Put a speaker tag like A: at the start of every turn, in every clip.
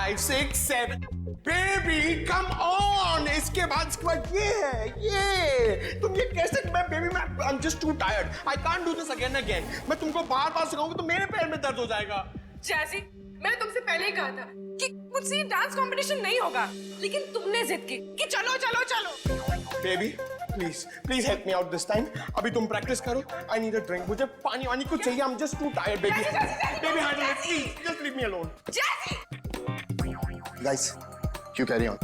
A: 5, 6, 7 baby come on. इसके बाद ये है, ये तुम ये कैसे? मैं बेबी मैं आई am just too tired, I can't do this again again. मैं तुमको बार बार सिखाऊंगा तो मेरे पैर में दर्द हो जाएगा।
B: जैसी मैंने तुमसे पहले ही कहा था कि मुझसे ये डांस कंपटीशन नहीं होगा, लेकिन तुमने जिद की कि चलो चलो चलो।
A: Baby please please help me out this time. अभी तुम प्रैक्टिस करो, आई नीड अ ड्रिंक। मुझे पानी वानी कुछ चाहिए, I am just too tired baby. Baby handle it please, just leave me alone.
B: Jazzy
A: guys you carry on.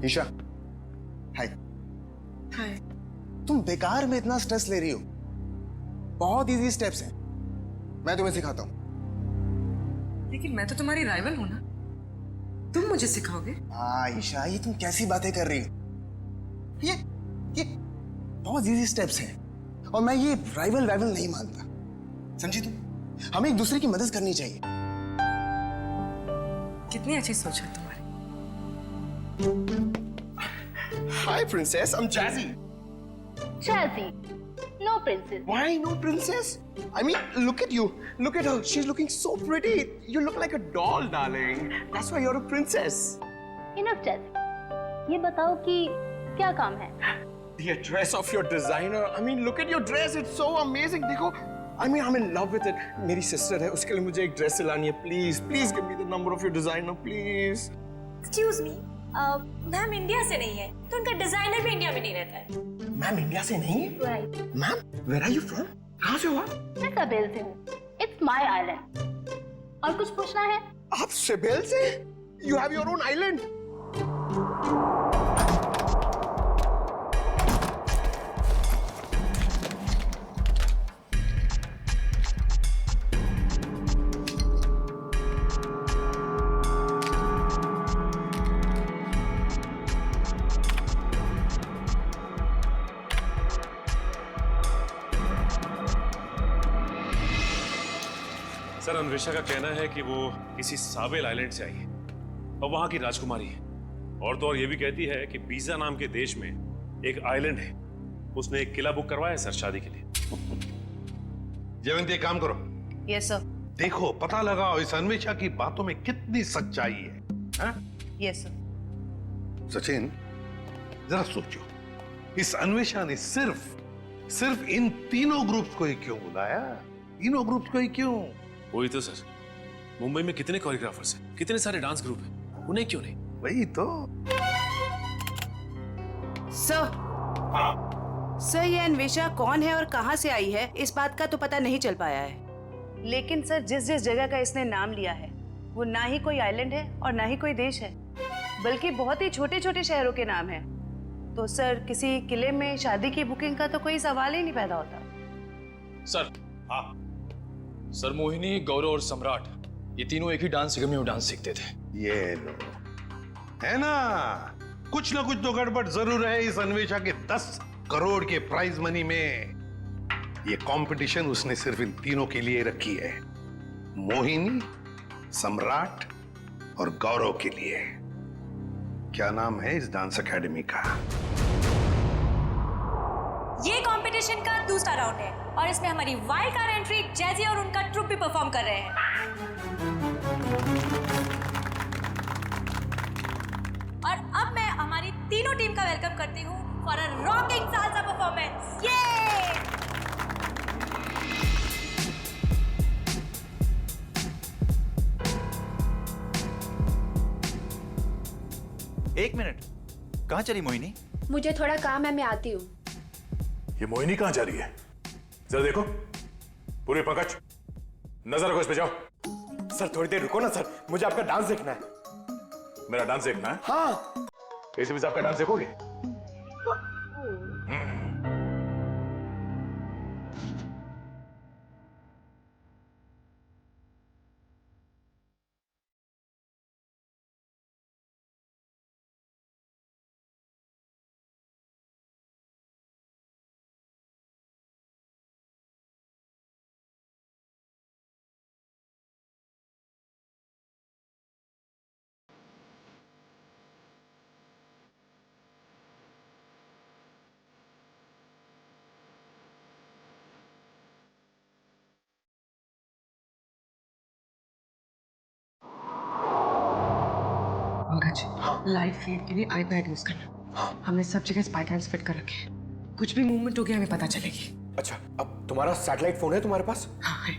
A: Isha hi.
B: Hi.
A: तुम बेकार में इतना स्ट्रेस ले रही हो। बहुत इजी स्टेप्स हैं, मैं तुम्हें सिखाता हूं।
B: लेकिन मैं तो तुम्हारी राइवल हूं ना, तुम मुझे सिखाओगे?
A: हाँ ईशा, ये तुम कैसी बातें कर रही हो? ये बहुत इजी स्टेप्स हैं और मैं ये राइवल नहीं मानता, समझी तुम? हमें एक दूसरे की मदद करनी चाहिए।
B: कितनी अच्छी सोच है तुम्हारी।
A: Hi princess, I am Jazzy.
C: Jazzy, no princess.
A: Why no princess? I mean, look at you. Look at her. She's looking so pretty. You look like a doll, darling. That's why you're a princess.
C: Enough, Jazzy. ये बताओ कि क्या काम है?
A: The address of your designer. I mean, look at your dress. It's so amazing. देखो, I mean, I'm in love with it. मेरी sister है, उसके लिए मुझे एक dress सिलानी है. Please, please give me the number of your designer, please.
D: Excuse me, ma'am India से नहीं है, तो उनका डिजाइनर भी इंडिया में नहीं रहता है।
A: मैम इंडिया से नहीं?
C: Right.
A: Ma'am, where are you from? कहाँ से हो आप?
C: मैं कबील से हूँ. It's my island. और कुछ पूछना है?
A: आप सिबेल से? You have your own island.
E: Sir Anvesha का कहना है कि वो किसी सावेल आइलैंड से आई है और वहां की राजकुमारी है। और तो और ये भी कहती है कि बीजा नाम के देश में एक आइलैंड है, उसने एक किला बुक करवाया है सर शादी के लिए।
F: जयवंती एक काम करो।
B: Yes sir.
F: देखो पता लगाओ इस अन्वेषा की बातों में कितनी सच्चाई है, हाँ?
B: Yes sir.
F: सचिन जरा सोचो, इस अन्वेषा ने सिर्फ इन तीनों ग्रुप्स को ही क्यों बुलाया? तीनों ग्रुप्स को ही क्यों?
E: वही तो सर, मुंबई में कितने कोरियोग्राफर्स हैं, कितने सारे डांस ग्रुप हैं, उन्हें क्यों नहीं?
F: वही तो।
G: सर ये अन्वेषा कौन है और कहां से आई है, इस बात का तो पता नहीं चल पाया है। लेकिन सर जिस जिस जगह का इसने नाम लिया है वो ना ही कोई आइलैंड है और ना ही कोई देश है, बल्कि बहुत ही छोटे छोटे शहरों के नाम है। तो सर किसी किले में शादी की बुकिंग का तो कोई सवाल ही नहीं पैदा होता।
H: सर हाँ सर, मोहिनी, गौरव और सम्राट ये तीनों एक ही डांस अकेडमी में डांस सीखते थे।
F: ये लो, है ना कुछ तो गड़बड़ जरूर है इस अन्वेषा के 10 करोड़ के प्राइज मनी में। ये कंपटीशन उसने सिर्फ इन तीनों के लिए रखी है, मोहिनी, सम्राट और गौरव के लिए। क्या नाम है इस डांस एकेडमी का?
D: ये कंपटीशन का दूसरा राउंड है और इसमें हमारी वाइल्ड कार्ड एंट्री जैजी और उनका ट्रुप भी परफॉर्म कर रहे हैं। और अब मैं हमारी तीनों टीम का वेलकम करती हूँ for a rocking salsa performance. ये
I: एक मिनट, कहाँ चली मोहिनी?
J: मुझे थोड़ा काम है, मैं आती हूँ।
E: ये मोहिनी कहाँ जा रही है? जरा देखो, पूरे पंकज नजर रखो इस पे, जाओ।
A: सर थोड़ी देर रुको ना सर, मुझे आपका डांस देखना है।
E: मेरा डांस देखना है?
A: हाँ।
E: एसीपी साहब का डांस देखोगे?
B: पंकज, लाइव फीड के लिए आईपैड यूज करना। हमने सब जगह स्पाई कैम्स फिट कर रखे हैं। कुछ भी मूवमेंट हो गया हमें पता चलेगी।
A: अच्छा, अब तुम्हारा सैटेलाइट फोन है तुम्हारे पास?
B: हाँ है।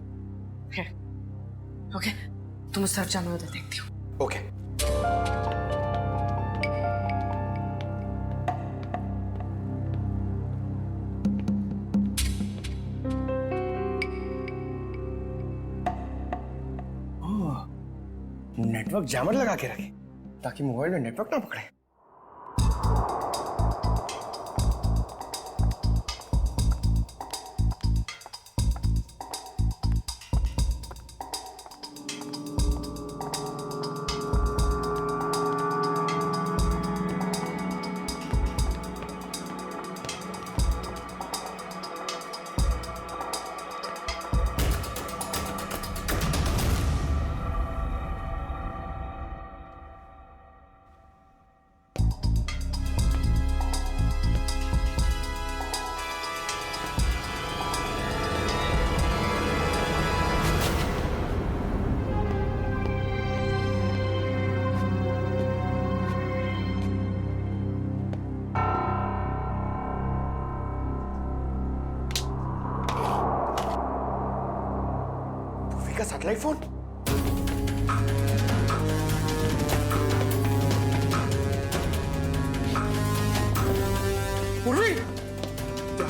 B: ओके, तुम उस तरफ जाओ, मैं उधर देखती हूँ।
A: ओके। नेटवर्क जैमर लगा के रखे ताकि मोबाइल में नेटवर्क ना पकड़े। का सैटेलाइट फोन? पूर्वी,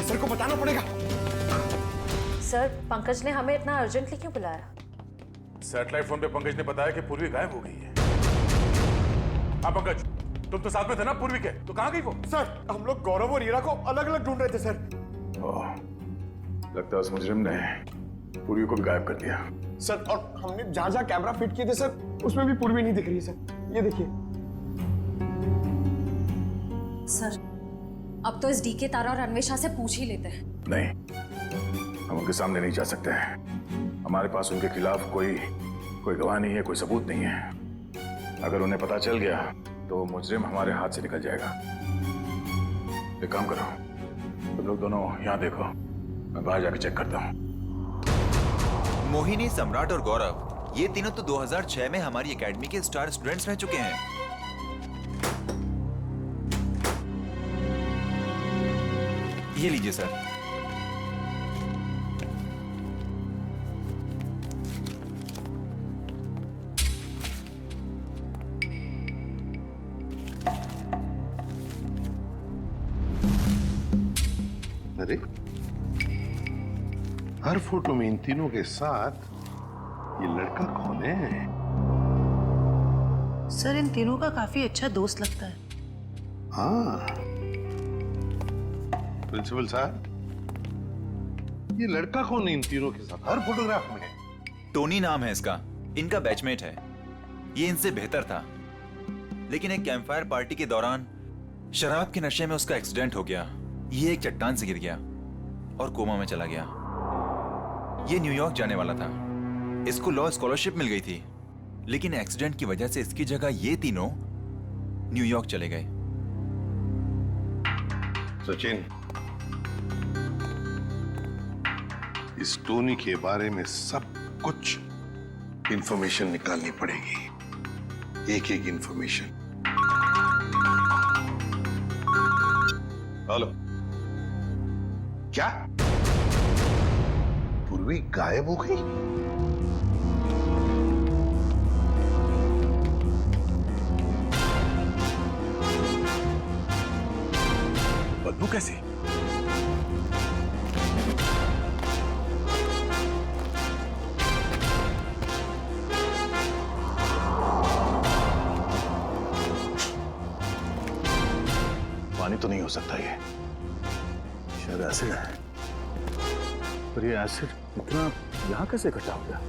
A: सर को बताना पड़ेगा।
J: सर, पंकज ने हमें इतना अर्जेंटली क्यों बुलाया?
K: सैटेलाइट फोन पे पंकज ने बताया कि पूर्वी गायब हो गई है। हाँ पंकज, तुम तो साथ में थे ना पूर्वी के, तो कहाँ गई वो?
A: सर, हम लोग गौरव और हीरा को अलग अलग ढूंढ रहे थे सर।
K: लगता है उस मुजरिम ने पूर्वी को भी गायब कर दिया।
A: सर, और हमने जहां जहां कैमरा फिट किए थे सर, उसमें भी पूर्वी नहीं दिख रही है सर। ये देखिए।
D: सर, अब तो इस डीके तारा और अन्वेषा से पूछ ही लेते हैं।
K: नहीं, हम उनके सामने नहीं जा सकते हैं। हमारे पास उनके खिलाफ कोई गवाह नहीं है, कोई सबूत नहीं है। अगर उन्हें पता चल गया तो मुजरिम हमारे हाथ से निकल जाएगा। एक काम करो, तुम लोग दोनों यहाँ देखो, मैं बाहर जाके चेक करता हूँ।
I: मोहिनी, सम्राट और गौरव, ये तीनों तो 2006 में हमारी एकेडमी के स्टार स्टूडेंट्स रह चुके हैं। ये लीजिए सर।
F: अरे, हर फोटो में इन तीनों के साथ ये लड़का कौन है?
G: सर, इन तीनों का काफी अच्छा दोस्त लगता है।
F: हाँ, प्रिंसिपल साहब, ये लड़का कौन है इन तीनों के साथ हर फोटोग्राफ में?
I: टोनी नाम है इसका, इनका बैचमेट है। ये इनसे बेहतर था, लेकिन एक कैंपफायर पार्टी के दौरान शराब के नशे में उसका एक्सीडेंट हो गया। ये एक चट्टान से गिर गया और कोमा में चला गया। ये न्यूयॉर्क जाने वाला था, इसको लॉ स्कॉलरशिप मिल गई थी, लेकिन एक्सीडेंट की वजह से इसकी जगह ये तीनों न्यूयॉर्क चले गए।
F: सचिन, इस टोनी के बारे में सब कुछ इंफॉर्मेशन निकालनी पड़ेगी, एक एक इंफॉर्मेशन। हेलो, क्या पूर्वी गायब हो गई?
K: बदबू कैसी? पानी तो नहीं हो सकता ये, शायद एसिड है। पर ये एसिड इतना यहां कैसे इकट्ठा हो गया?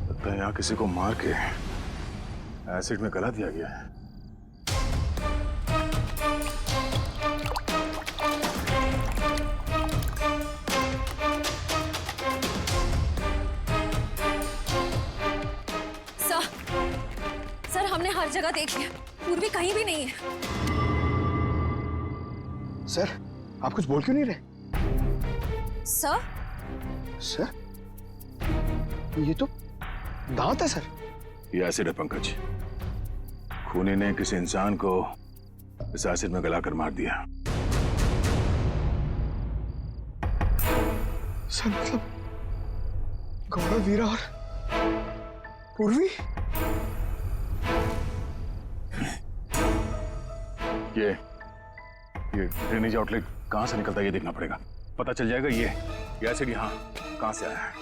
K: लगता है यहां किसी को मार के एसिड में गला दिया गया है।
D: जगह देख लिया, पूर्वी कहीं भी नहीं है।
A: सर, आप कुछ बोल क्यों नहीं रहे?
D: सर?
A: सर, ये तो दांत है सर।
K: ये एसिड है पंकज। खूनी ने किसी इंसान को इस एसिड में गलाकर मार दिया।
A: सर मतलब गौरव, वीरा और पूर्वी?
K: ये ड्रेनेज आउटलेट कहां से निकलता है ये देखना पड़ेगा। पता चल जाएगा ये एसिड यहाँ कहां से आया है।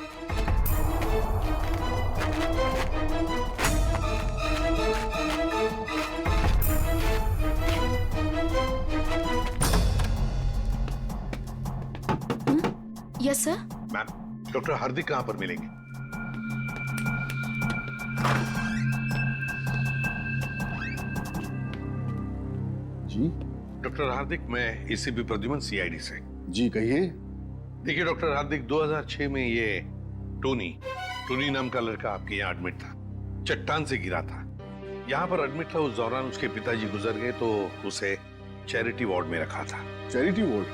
C: Yes sir.
F: मैम, डॉक्टर हार्दिक कहां पर मिलेंगे?
K: जी
F: डॉक्टर हार्दिक, मैं एसीपी प्रद्युमन, सीआईडी से।
K: जी कहिए।
F: देखिए डॉक्टर हार्दिक, 2006 में ये टोनी नाम का लड़का आपके यहाँ एडमिट था। चट्टान से गिरा था। यहाँ पर एडमिट था। उस दौरान उसके पिताजी गुजर गए तो उसे चैरिटी वार्ड में रखा था।
K: Charity ward?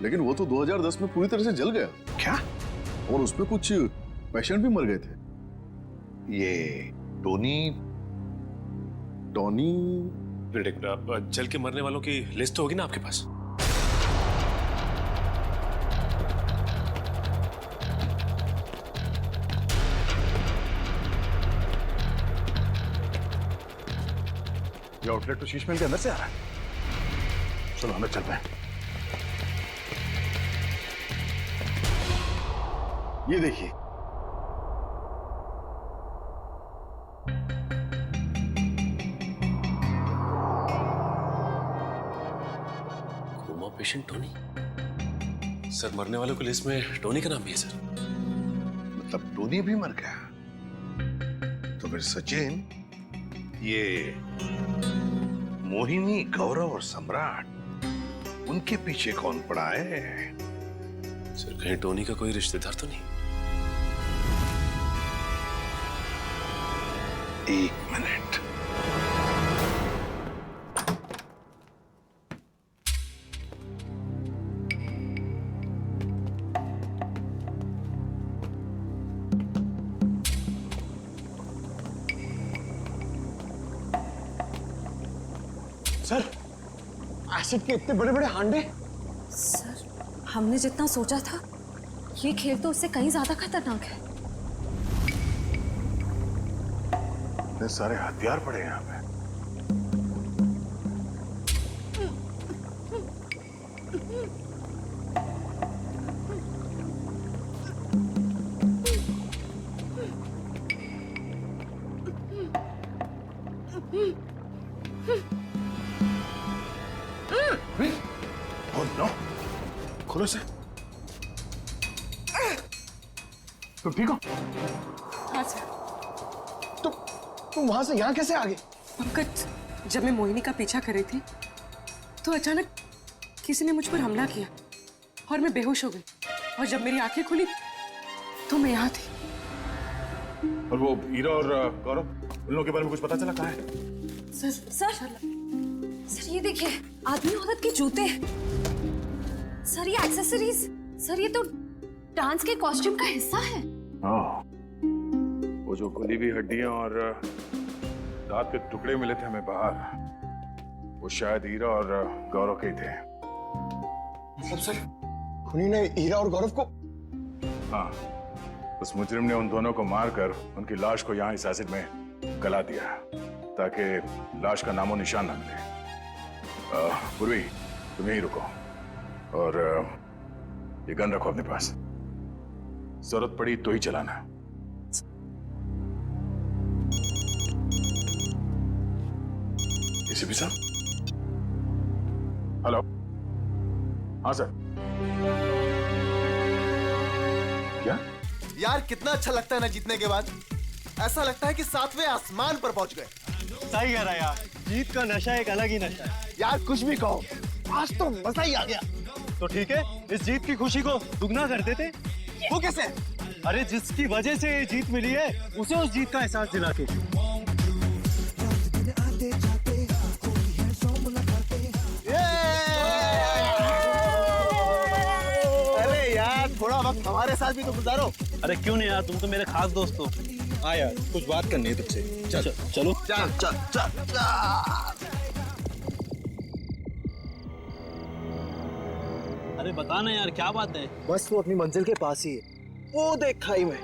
K: लेकिन वो तो 2010 में पूरी तरह से जल गया।
F: क्या?
K: और उसमें कुछ पेशेंट भी मर गए थे।
F: ये टोनी
E: जल के मरने वालों की लिस्ट होगी ना आपके पास?
K: ये आउटलेट तो शीशमहल के अंदर से आ रहा है। चलो अंदर चलते हैं। ये देखिए,
E: कोमा पेशेंट टोनी। सर, मरने वालों की लिस्ट में टोनी का नाम भी है सर।
F: मतलब टोनी भी मर गया? तो फिर सचिन, ये मोहिनी, गौरव और सम्राट, उनके पीछे कौन पड़ा है?
E: सर, कहीं टोनी का कोई रिश्तेदार तो नहीं?
F: एक मिनट।
A: सर, एसिड के इतने बड़े बड़े हांडे।
J: सर, हमने जितना सोचा था ये खेल तो उससे कहीं ज्यादा खतरनाक है।
K: इतने सारे हथियार पड़े हैं यहाँ पे।
F: Oh no! खोलो से। तुम ठीक हो?
B: हाँ सर।
A: तुम वहां से यहाँ कैसे आ गए?
B: पंकज, जब मैं मोहिनी का पीछा कर रही थी तो अचानक किसी ने मुझ पर हमला किया और मैं बेहोश हो गई। और जब मेरी आंखें खुली तो मैं यहाँ थी।
K: और वो हीरा और गौरव, उन लोगों के बारे में कुछ पता चला? कहाँ है?
J: सर ये देखिए, आदमी औरत के जूते। सर ये एक्सेसरीज। सर ये तो डांस के कॉस्ट्यूम का हिस्सा है।
K: वो जो खुली हुई हड्डियां और दांत के टुकड़े मिले थे हमें बाहर, वो शायद हीरा और गौरव के ही थे।
A: मतलब सर, खूनी ने हीरा और गौरव को?
K: हाँ, उस मुजरिम ने उन दोनों को मारकर उनकी लाश को यहाँ इस एसिड में गला दिया ताकि लाश का नामो निशान न मिले। पूर्वी, तुम यहीं रुको और ये गन रखो अपने पास। जरूरत पड़ी तो ही चलाना। एसीपी साहब? हेलो? हाँ सर। क्या?
L: यार कितना अच्छा लगता है ना जीतने के बाद। ऐसा लगता है कि 7वें आसमान पर पहुंच गए।
M: सही कह रहा है यार, जीत का नशा एक अलग ही नशा है।
L: यार कुछ भी कहो, आज तो मजा ही आ गया।
M: तो ठीक है, इस जीत की खुशी को दुगना कर देते।
L: वो कैसे?
M: अरे जिसकी वजह से ये जीत मिली है, उसे उस जीत का एहसास दिला के।
L: वक्त हमारे साथ भी तो गुजारो।
M: अरे क्यों नहीं यार, तुम तो मेरे खास दोस्त हो। हाँ यार, कुछ बात करनी है तुझसे। चल चलो।
L: चल चल चल चल।
M: अरे बता ना यार, क्या बात है?
L: बस वो अपनी मंजिल के पास ही है, वो देख खाई में।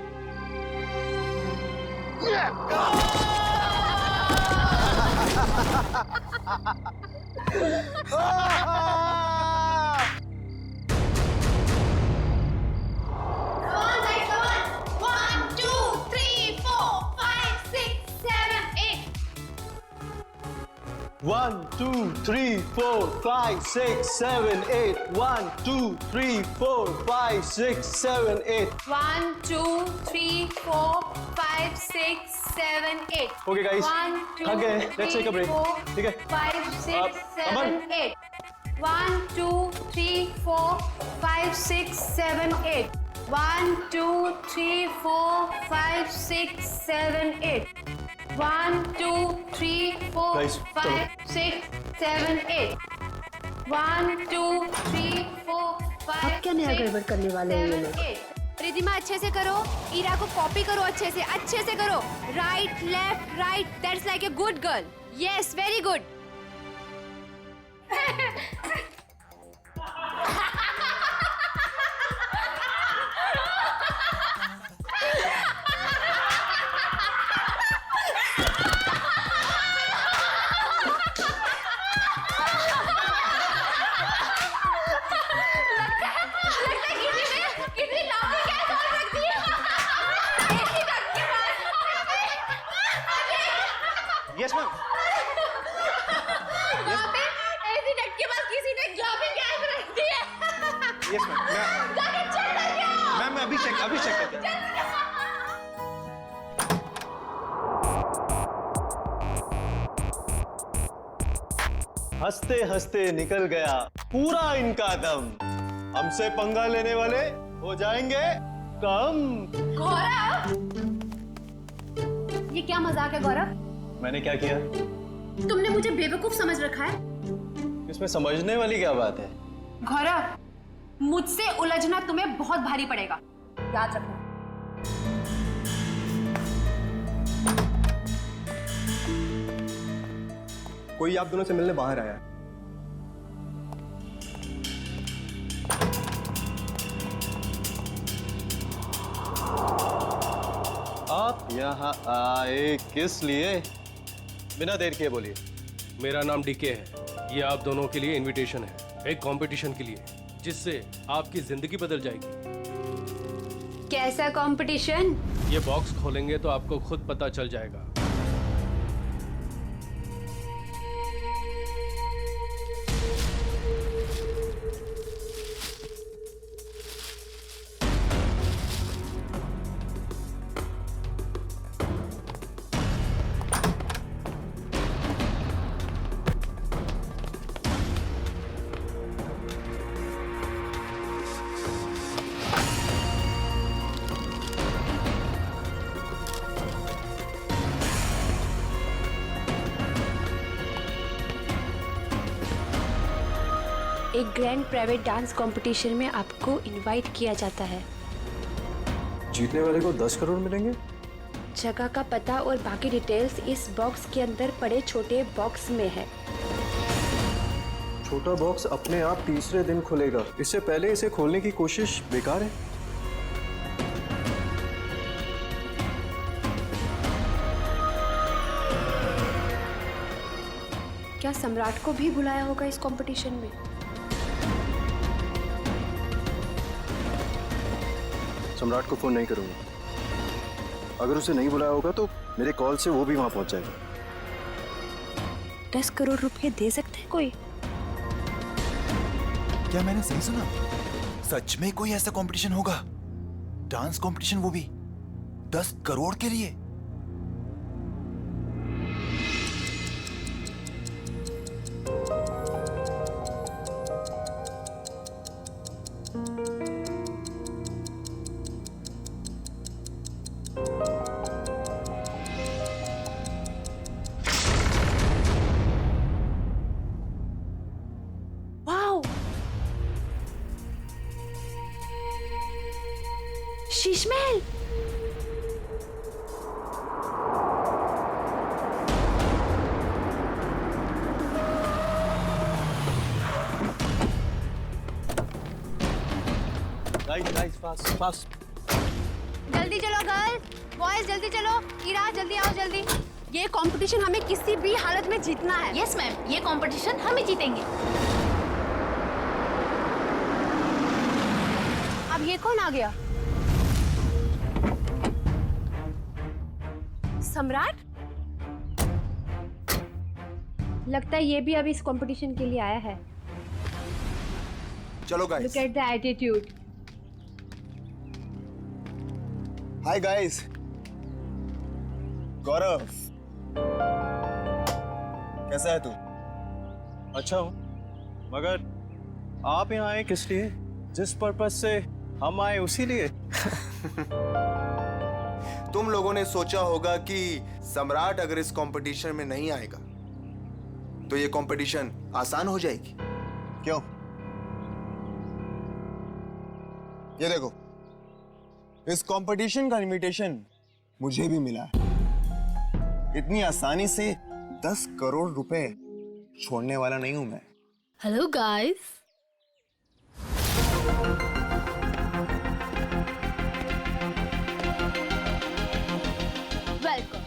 M: One, two, three, four, five, six, seven, eight. 1, 2, 3, 4, 5, 6, 7, 8.
J: 1, 2, 3, 4, 5, 6, 7, 8.
M: Okay, guys.
J: 1, 2,
M: Okay, let's take a break.
J: 3, 4, 5, 6, 7, 8. 1, 2, 3, 4, 5, 6, 7, 8. 1, 2, 3, 4, 5, 6, 7, 8. 1, 2, 3, 4,
M: Guys,
J: 5, 6, 7, 8. 1, 2, 3, 4, 5,
C: क्या नया
J: 6,
C: गड़बड़ करने वाले हैं ये
J: 7,
C: लोग?
J: 8. रिधिमा अच्छे से करो, ईरा को कॉपी करो अच्छे से करो. Right left right, that's like a good girl. Yes, very good.
M: Yes, ma'am.
J: ऐसी डट के पास किसी ने ग्लोबिंग गैस रख दी है.
M: Yes, ma'am.
J: जाके चेक करके आओ.
M: मैम मैं अभी चेक करता हूँ। हंसते हंसते निकल गया पूरा इनका दम। हमसे पंगा लेने वाले हो जाएंगे कम।
J: गौरव, ये क्या मजाक है गौरव?
M: मैंने क्या किया?
J: तुमने मुझे बेवकूफ समझ रखा है?
M: इसमें समझने वाली क्या बात है?
J: गौरव, मुझसे उलझना तुम्हें बहुत भारी पड़ेगा, याद रखना।
M: कोई आप दोनों से मिलने बाहर आया। आप यहाँ आए किस लिए? बिना देर किए बोलिए।
N: मेरा नाम डीके है। ये आप दोनों के लिए इनविटेशन है, एक कंपटीशन के लिए, जिससे आपकी जिंदगी बदल जाएगी।
J: कैसा कंपटीशन?
N: ये बॉक्स खोलेंगे तो आपको खुद पता चल जाएगा।
C: एक ग्रैंड प्राइवेट डांस कंपटीशन में आपको इनवाइट किया जाता है।
M: जीतने वाले को 10 करोड़ मिलेंगे।
C: जगह का पता और बाकी डिटेल्स इस बॉक्स के अंदर पड़े छोटे बॉक्स में है।
M: छोटा बॉक्स अपने आप तीसरे दिन खुलेगा, इससे पहले इसे खोलने की कोशिश बेकार है।
C: क्या सम्राट को भी बुलाया होगा इस कंपटीशन में?
M: सम्राट को फोन नहीं करूंगा। अगर उसे नहीं बुलाया होगा तो मेरे कॉल से वो भी वहां पहुंच जाएगा।
C: 10 करोड़ रुपए दे सकते हैं कोई?
I: क्या मैंने सही सुना? सच में कोई ऐसा कंपटीशन होगा? डांस कंपटीशन, वो भी 10 करोड़ के लिए?
C: Sheesh Mahal.
M: Guys fast fast.
J: जल्दी चलो गर्ल, बॉयज जल्दी चलो। इरा जल्दी आओ जल्दी। ये कंपटीशन हमें किसी भी हालत में जीतना है।
D: यस मैम, ये कंपटीशन हम ही जीतेंगे।
J: अब ये कौन आ गया? सम्राट?
C: लगता है ये भी अभी इस कंपटीशन के लिए आया है।
L: चलो
C: look
L: guys.
C: At the attitude.
L: Hi guys. Gaurav, कैसा है तू?
M: अच्छा हूँ, मगर आप यहाँ आए किस लिए? जिस पर्पस से हम आए उसी लिए।
L: तुम लोगों ने सोचा होगा कि सम्राट अगर इस कंपटीशन में नहीं आएगा तो ये कंपटीशन आसान हो जाएगी। क्यों? ये देखो, इस कंपटीशन का इनविटेशन मुझे भी मिला है। इतनी आसानी से 10 करोड़ रुपए छोड़ने वाला नहीं हूं मैं।
D: Hello guys.
J: वेलकम।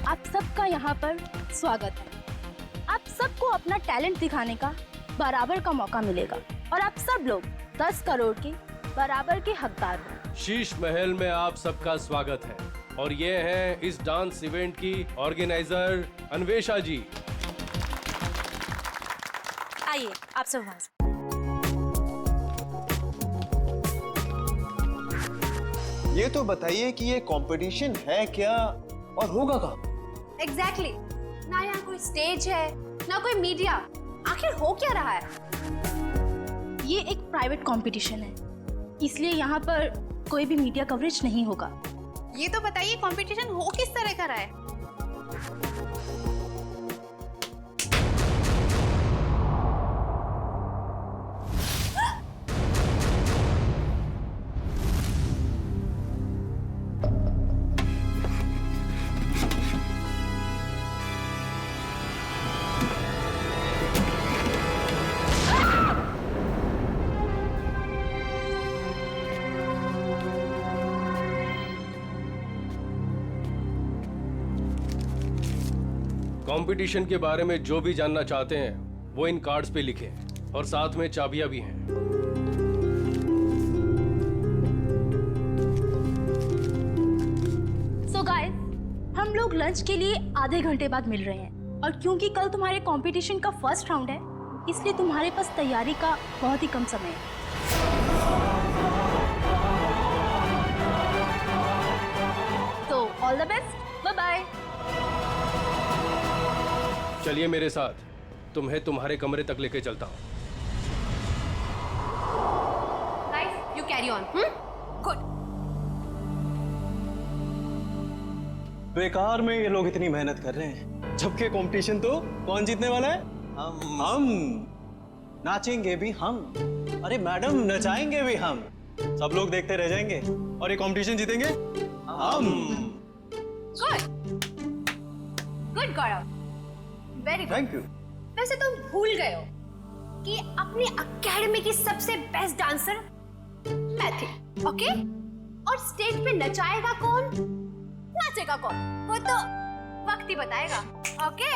J: आप सबका यहाँ पर स्वागत है। आप सबको अपना टैलेंट दिखाने का बराबर का मौका मिलेगा और आप सब लोग 10 करोड़ के बराबर के हकदार हो।
N: शीश महल में आप सबका स्वागत है और ये हैं इस डांस इवेंट की ऑर्गेनाइजर अन्वेषा जी।
D: आइए आप सब वहां से।
L: ये तो बताइए कि ये कंपटीशन है क्या और होगा कहाँ?
J: एग्जैक्टली। ना यहाँ कोई स्टेज है ना कोई मीडिया। आखिर हो क्या रहा है? ये एक प्राइवेट कंपटीशन है, इसलिए यहाँ पर कोई भी मीडिया कवरेज नहीं होगा।
G: ये तो बताइए कंपटीशन हो किस तरह का रहा है?
N: कंपटीशन के बारे में जो भी जानना चाहते हैं वो इन कार्ड्स पे लिखें और साथ में चाबियां भी हैं।
J: सो गाइस, हम लोग लंच के लिए आधे घंटे बाद मिल रहे हैं और क्योंकि कल तुम्हारे कंपटीशन का फर्स्ट राउंड है, इसलिए तुम्हारे पास तैयारी का बहुत ही कम समय है। तो all the best, bye bye.
N: चलिए मेरे साथ, तुम्हें तुम्हारे कमरे तक लेके चलता हूँ।
J: Guys, you carry on. Good.
M: बेकार में ये लोग इतनी मेहनत कर रहे हैं, जबकि कंपटीशन तो कौन जीतने वाला है? हम। नाचेंगे भी हम। अरे मैडम, नचाएंगे भी हम। सब लोग देखते रह जाएंगे और ये कंपटीशन जीतेंगे हम।
J: Good Gaurav, very good.
M: Thank you.
J: वैसे तुम भूल गए हो कि अपनी अकेडमी की सबसे बेस्ट डांसर मैं थी, ओके? और स्टेज पे नचाएगा कौन, नाचेगा कौन, वो तो वक्त ही बताएगा, ओके?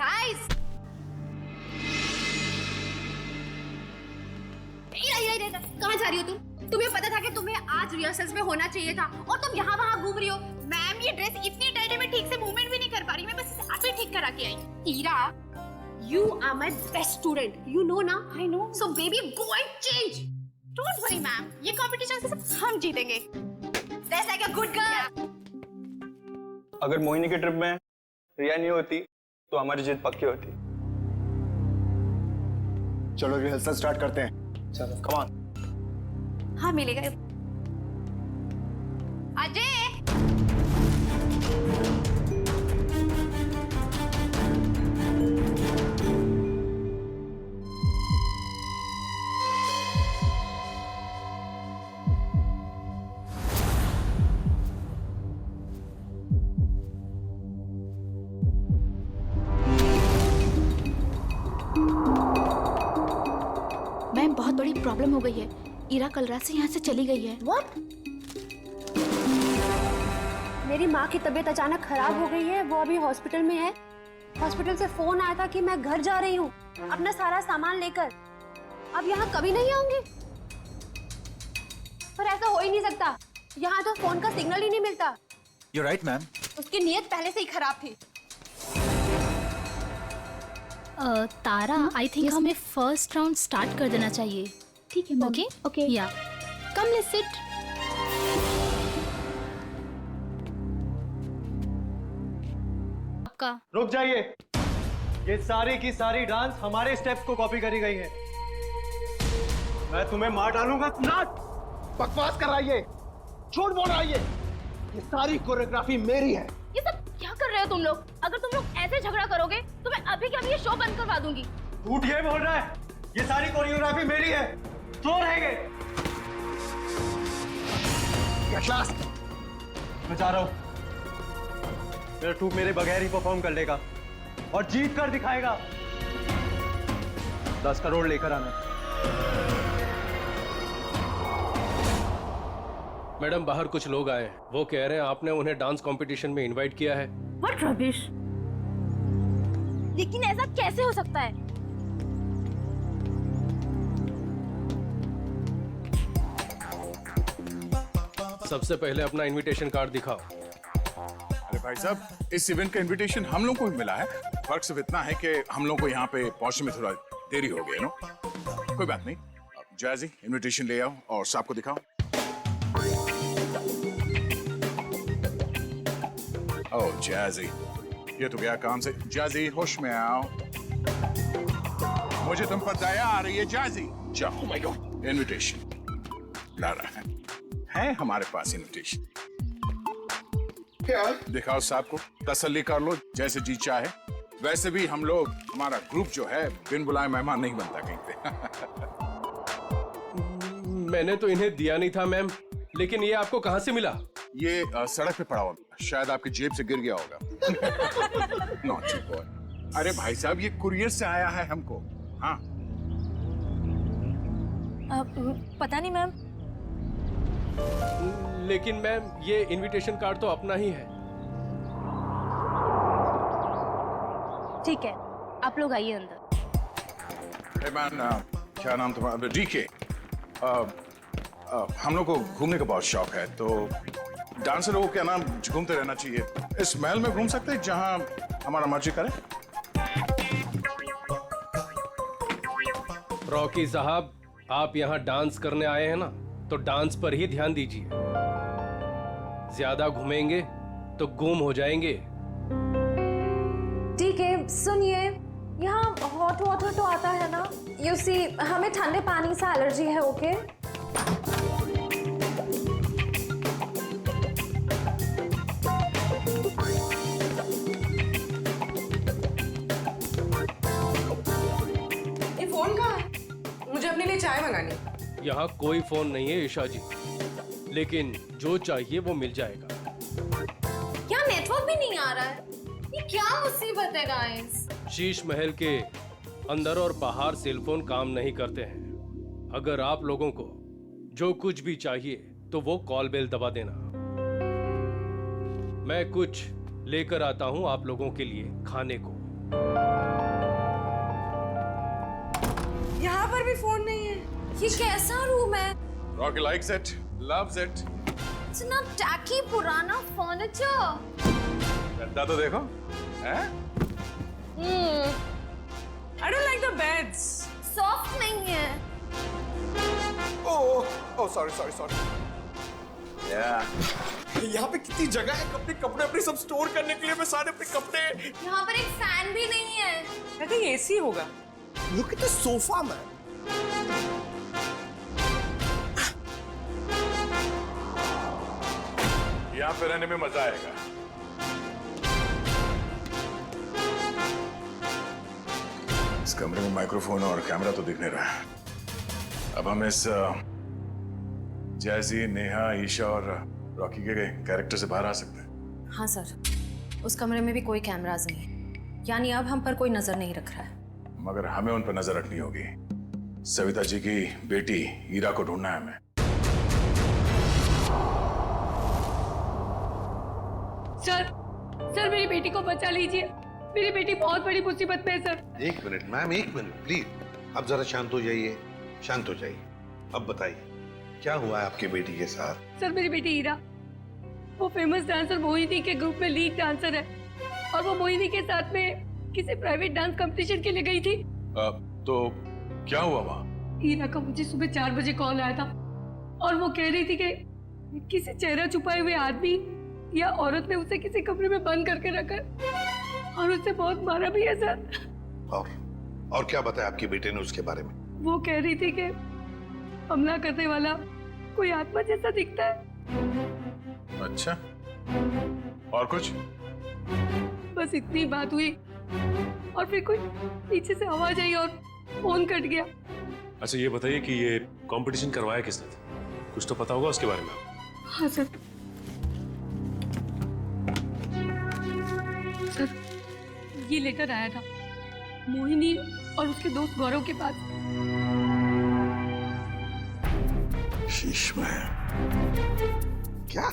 J: गाइस, कहाँ जा रही हो तुम? तुम्हें पता था कि तुम्हें आज रिहर्सल्स में होना चाहिए था और तुम यहाँ वहाँ घूम रही हो। मैम, ये ड्रेस इतनी टाइट है, मैं ठीक से मूवमेंट भी नहीं कर पा रही। मैं बस इसे आप ही ठीक करा के आई। Ira, you are my best student. You know ना? I know. So baby, go and change. Don't worry, ma'am. ये competition से हम जीतेंगे. That's like a good girl.
M: अगर मोहिनी के ट्रिप में रिया नहीं होती तो हमारी जीत पक्की होती।
L: चलो रिहर्सल स्टार्ट करते हैं। चलो, कम ऑन।
J: हाँ, मिलेगा। अजय,
C: बहुत बड़ी प्रॉब्लम हो गई है। ईरा कल रात से यहाँ से चली गई है।
J: व्हाट? मेरी माँ की तबीयत अचानक खराब हो गई है, वो अभी हॉस्पिटल में है। हॉस्पिटल से फोन आया था कि मैं घर जा रही हूँ अपना सारा सामान लेकर। अब यहाँ कभी नहीं आऊंगी। पर ऐसा हो ही नहीं सकता, यहाँ तो फोन का सिग्नल ही नहीं मिलता।
I: You're right, ma'am.
J: उसकी नीयत पहले से ही खराब थी।
O: तारा, आई थिंक हमें फर्स्ट राउंड स्टार्ट कर देना चाहिए।
J: ठीक है।
O: Okay
J: okay.
O: या कम लेट्स सिट। आपका
M: रुक जाइए, ये सारी की सारी डांस हमारे स्टेप्स को कॉपी करी गई है। मैं तुम्हें मार डालूंगा।
A: नाच बकवास कर रहा है ये, झूठ बोल रहा है ये सारी कोरियोग्राफी मेरी है।
J: ये सब क्या कर रहे हो तुम लोग? अगर तुम लोग ऐसे झगड़ा करोगे तो मैं अभी के अभी ये शो बंद करवा दूंगी।
M: झूठ ये बोल रहा है, ये सारी कोरियोग्राफी मेरी है। तो रहेंगे। मैं जा रहा हूँ। मेरा ट्रूप मेरे बगैर ही परफॉर्म कर लेगा और जीत कर दिखाएगा। 10 करोड़ लेकर आना।
N: मैडम, बाहर कुछ लोग आए हैं, वो कह रहे हैं आपने उन्हें डांस कंपटीशन में इनवाइट किया है।
J: What rubbish! लेकिन ऐसा कैसे हो सकता है?
N: सबसे पहले अपना इनविटेशन कार्ड दिखाओ।
K: अरे भाई साहब, इस इवेंट का इनविटेशन हम लोग को भी मिला है। फर्क सिर्फ इतना है कि हम लोग को यहाँ पे पहुंचने में थोड़ा देरी हो गई, नो? कोई बात नहीं। जैजी, इनविटेशन ले आओ और सबको दिखाओ। ओह जैजी, ये तो गया काम से। जैजी, होश में आओ। मुझे तुम पर दया आ रही है जैजी। जाओ। माय गॉड, इनविटेशन ला रहा है हमारे पास इनविटेशन। क्या दिखाओ साहब को, तसल्ली कर लो, जैसे जी चाहे। वैसे भी हम लोग, हमारा ग्रुप जो है, बिन बुलाए मेहमान नहीं बनता कहीं पे।
N: मैंने तो इन्हें दिया नहीं था मैम, लेकिन ये आपको कहाँ से मिला?
K: ये सड़क पे पड़ा हुआ, शायद आपकी जेब से गिर गया होगा। Naughty boy. अरे भाई साहब, ये कुरियर से आया है हमको। हाँ
D: पता नहीं मैम।
N: लेकिन मैम, ये इनविटेशन कार्ड तो अपना ही है।
J: ठीक है, आप लोग आइए अंदर।
K: हे मैन, क्या नाम तुम्हारा? डीके। हम लोग को घूमने का बहुत शौक है, तो डांसर लोगों के नाम घूमते रहना चाहिए। इस महल में घूम सकते हैं जहां हमारा मर्जी करे।
N: रॉकी साहब, आप यहाँ डांस करने आए हैं ना, तो डांस पर ही ध्यान दीजिए। ज्यादा घूमेंगे तो गुम हो जाएंगे।
D: ठीक है, सुनिए, यहाँ हॉट वाटर तो आता है ना? यू सी, हमें ठंडे पानी से एलर्जी है। ओके
B: ये फोन कहाँ है? मुझे अपने लिए चाय मंगानी।
N: यहाँ कोई फोन नहीं है ईशा जी, लेकिन जो चाहिए वो मिल जाएगा।
J: क्या नेटवर्क भी नहीं आ रहा है? ये क्या मुसीबत है गाइस?
N: शीश महल के अंदर और बाहर सेलफोन काम नहीं करते हैं। अगर आप लोगों को जो कुछ भी चाहिए तो वो कॉल बेल दबा देना। मैं कुछ लेकर आता हूं आप लोगों के लिए खाने को।
B: यहाँ पर भी फोन नहीं है।
D: ये कैसा रूम है?
K: Rocky likes it, loves it.
D: इतना टैकी पुराना फर्नीचर।
K: गद्दा तो देखो, हैं?
B: I don't like the beds.
D: Soft नहीं है।
A: Oh sorry. यहाँ पे कितनी जगह है अपने कपड़े अपने सब स्टोर करने के लिए। मैं सारे अपने कपड़े।
J: यहाँ पर एक फैन भी नहीं है।
B: I think AC होगा।
A: Look at the sofa, man.
K: यहाँ पे रहने में मजा आएगा। इस कमरे में माइक्रोफोन और कैमरा तो दिख नहीं रहा है। अब हम इस जैजी, नेहा, ईशा और रॉकी के कैरेक्टर से बाहर आ सकते हैं।
P: हाँ सर, उस कमरे में भी कोई कैमरास नहीं, यानी अब हम पर कोई नजर नहीं रख रहा है।
K: मगर हमें उन पर नजर रखनी होगी। सविता जी की बेटी हीरा को ढूंढना है हमें।
B: सर मेरी बेटी को बचा लीजिए। मेरी बेटी बहुत बड़ी मुसीबत में है सर।
F: एक मिनट मैम, एक मिनट प्लीज। अब जरा शांत हो जाइए, शांत हो जाइए। अब बताइए क्या हुआ है आपकी बेटी के साथ?
B: सर मेरी बेटी हीरा, वो फेमस डांसर मोहिनी के ग्रुप में लीड डांसर है और वो मोहिनी के साथ में किसी प्राइवेट डांस कंपटीशन के लिए गई थी।
K: तो क्या हुआ वहां?
B: हीरा का मुझे सुबह 4 बजे कॉल आया था और वो कह रही थी कि किसी चेहरा छुपाए हुए आदमी या औरत ने उसे किसी कमरे में बंद करके रखा और उसे बहुत मारा भी है सर।
F: और क्या बताया आपकी बेटे ने उसके बारे में?
B: वो कह रही थी कि हमला करने वाला कोई आत्मा जैसा दिखता है।
K: अच्छा, और कुछ?
B: बस इतनी बात हुई और फिर कोई पीछे से आवाज आई और फोन कट गया।
E: अच्छा ये बताइए कि ये कंपटीशन करवाया किसने था? कुछ तो पता होगा उसके बारे में।
B: हाँ सर, ये लेटर आया था मोहिनी और उसके दोस्त गौरव के पास।
F: शीश में क्या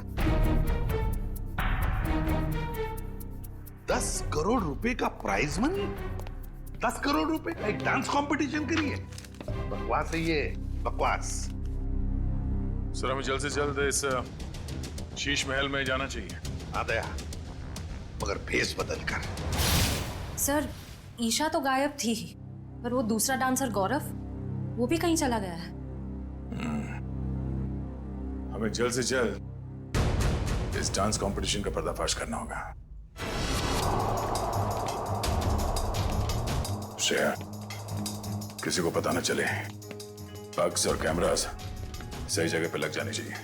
F: 10 करोड़ रुपए का प्राइज मनी? 10 करोड़ रुपए का एक डांस कंपटीशन करिए? बकवास है ये, बकवास।
K: सर हमें जल्द से जल्द इस शीश महल में जाना चाहिए।
F: आ गया, मगर भेष बदल कर।
P: सर ईशा तो गायब थी ही, पर वो दूसरा डांसर गौरव, वो भी कहीं चला गया है।
K: हमें जल्द से जल्द इस डांस कंपटीशन का पर्दाफाश करना होगा। श्रेया, किसी को पता न चले, बग्स और कैमरास सही जगह पे लग जाने चाहिए।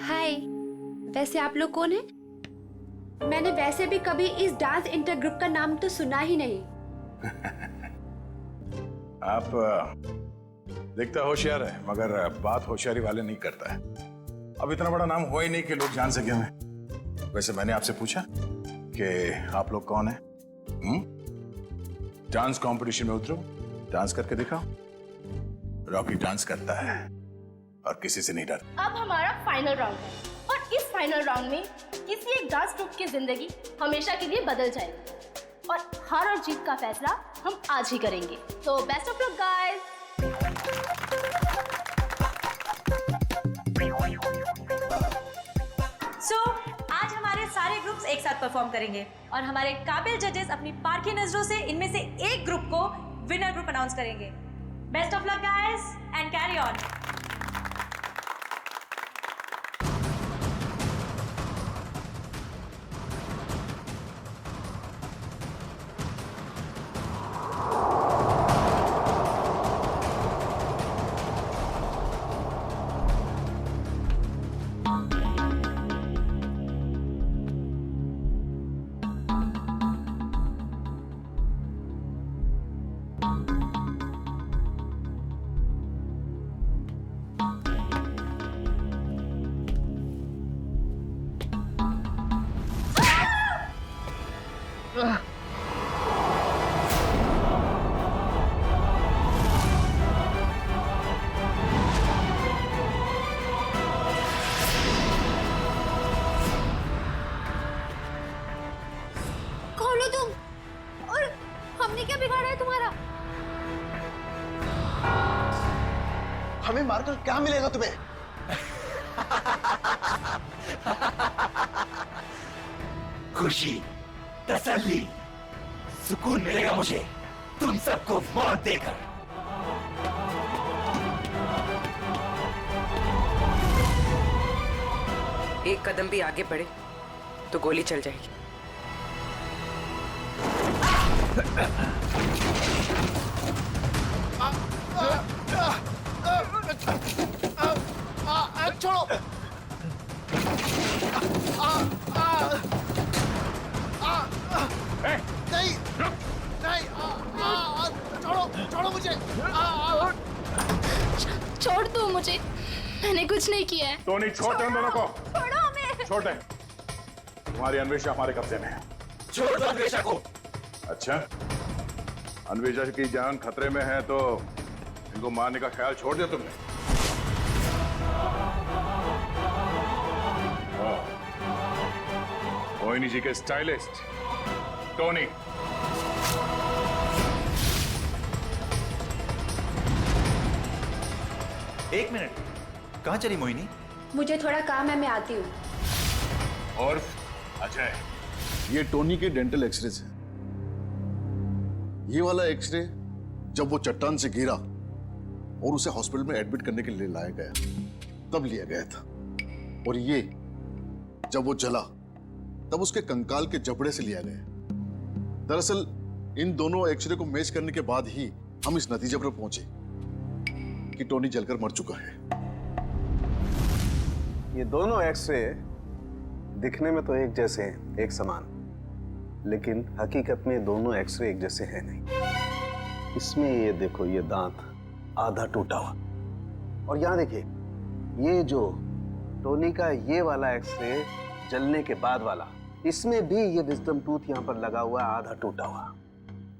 C: हाय, वैसे आप लोग कौन हैं? मैंने वैसे भी कभी इस डांस इंटर ग्रुप का नाम तो सुना ही नहीं।
K: आप दिखता होशियार है, मगर बात होशियारी वाले नहीं करता है। अब इतना बड़ा नाम हो ही नहीं कि लोग जान सके हमें। वैसे मैंने आपसे पूछा कि आप लोग कौन हैं? डांस कंपटीशन में उतरो, डांस करके दिखाओ। रॉकी डांस करता है और किसी से नहीं डरता।
Q: अब हमारा फाइनल राउंड है और इस फाइनल राउंड में किसी एक डांस ग्रुप की जिंदगी हमेशा के लिए बदल जाएगी और हार और जीत का फैसला हम आज ही करेंगे। तो बेस्ट ऑफ लक गाइस।
D: सो आज हमारे सारे ग्रुप्स एक साथ परफॉर्म करेंगे और हमारे काबिल जजेस अपनी पारखी नजरों से इनमें से एक ग्रुप को विनर ग्रुप अनाउंस करेंगे। Best of luck guys and carry on.
Q: खोलो तुम, और हमने क्या बिगाड़ा है तुम्हारा?
L: हमें मारकर क्या मिलेगा तुम्हें?
R: खुशी, तसल्ली, सुकून मिलेगा मुझे तुम सबको मौत देकर।
B: एक कदम भी आगे बढ़े तो गोली चल जाएगी।
L: छोड़ो।
O: मुझे, मैंने कुछ नहीं किया है।
K: टोनी छोड़ दे उन दोनों को।
Q: छोड़ो हमें।
K: छोड़ दे। तुम्हारी अन्वेषा हमारे कब्जे में है।
R: छोड़ दो अन्वेषा को।
K: अच्छा, अन्वेषा की जान खतरे में है तो इनको मारने का ख्याल छोड़ दिया तुमने? मोहिनी जी के स्टाइलिस्ट टोनी।
I: एक मिनट, कहाँ चली मोहिनी?
C: मुझे थोड़ा काम है, मैं आती हूँ।
K: और अजय,
S: ये टोनी के डेंटल एक्सरेज है। ये वाला एक्सरे जब वो चट्टान से गिरा और उसे हॉस्पिटल में एडमिट करने के लिए लाया गया तब लिया गया था। और ये जब वो जला तब उसके कंकाल के जबड़े से लिया गया। दरअसल इन दोनों एक्सरे को मैच करने के बाद ही हम इस नतीजे पर पहुंचे कि टोनी जलकर मर चुका है।
M: ये दोनों एक्सरे दिखने में तो एक जैसे हैं, एक समान, लेकिन हकीकत में दोनों एक्सरे एक जैसे हैं नहीं। इसमें ये देखो, ये दांत आधा टूटा हुआ, और यहाँ देखिए ये जो टोनी का ये वाला एक्सरे जलने के बाद वाला, इसमें भी ये विजडम टूथ यहाँ पर लगा हुआ है, आधा टूटा हुआ,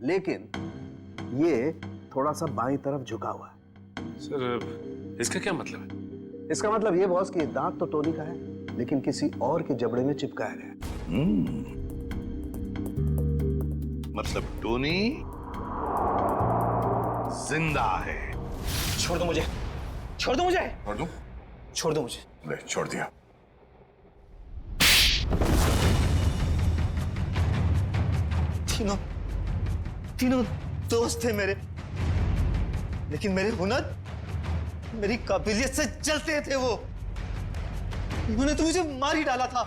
M: लेकिन ये थोड़ा सा बाईं तरफ झुका हुआ है।
E: सर, इसका क्या मतलब है?
M: इसका मतलब ये बॉस कि दांत तो टोनी का है, लेकिन किसी और के जबड़े में चिपकाया गया।
F: मतलब टोनी जिंदा है।
M: छोड़ दो मुझे, छोड़ दो मुझे।
K: छोड़ दूं?
M: छोड़ दो मुझे।
K: ले, छोड़ दिया।
M: तीनों दोस्त थे मेरे, लेकिन मेरे हुनर, मेरी काबिलियत से जलते थे वो। उन्होंने तो मुझे मार ही डाला था।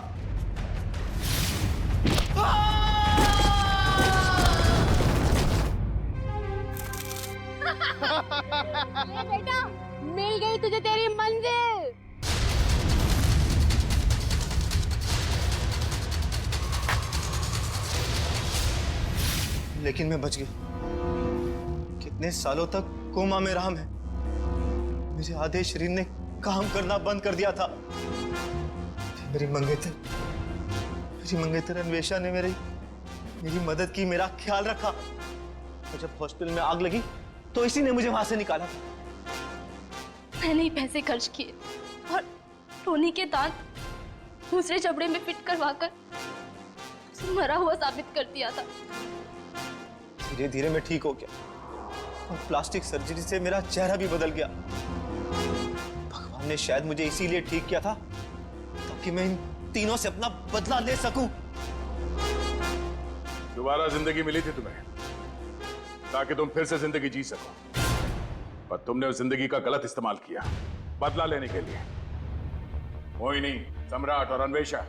Q: बेटा, मिल गई तुझे तेरी मंजिल।
M: लेकिन मैं बच गई। कितने सालों तक कोमा में रहा मैं। मेरे आधे शरीर ने काम करना बंद कर दिया था। मेरी मंगेतर अन्वेषा ने मेरी मदद की, मेरा ख्याल रखा। और जब हॉस्पिटल में आग लगी तो इसी ने मुझे वहां से निकाला था।
Q: मैंने ही पैसे खर्च किए और टोनी के दांत दूसरे जबड़े में फिट करवाकर उसे मरा हुआ साबित कर दिया था।
M: धीरे धीरे मैं ठीक हो गया और प्लास्टिक सर्जरी से मेरा चेहरा भी बदल गया। भगवान ने शायद मुझे इसीलिए ठीक किया था ताकि मैं इन तीनों से अपना बदला ले सकूं।
K: दोबारा जिंदगी मिली थी तुम्हें ताकि तुम फिर से जिंदगी जी सको, पर तुमने उस जिंदगी का गलत इस्तेमाल किया बदला लेने के लिए। मोहिनी, सम्राट और अन्वेषा,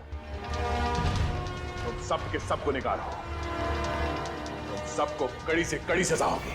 K: तुम सब के सब गुनहगार हो। तुम सबको कड़ी से कड़ी सजा होगी।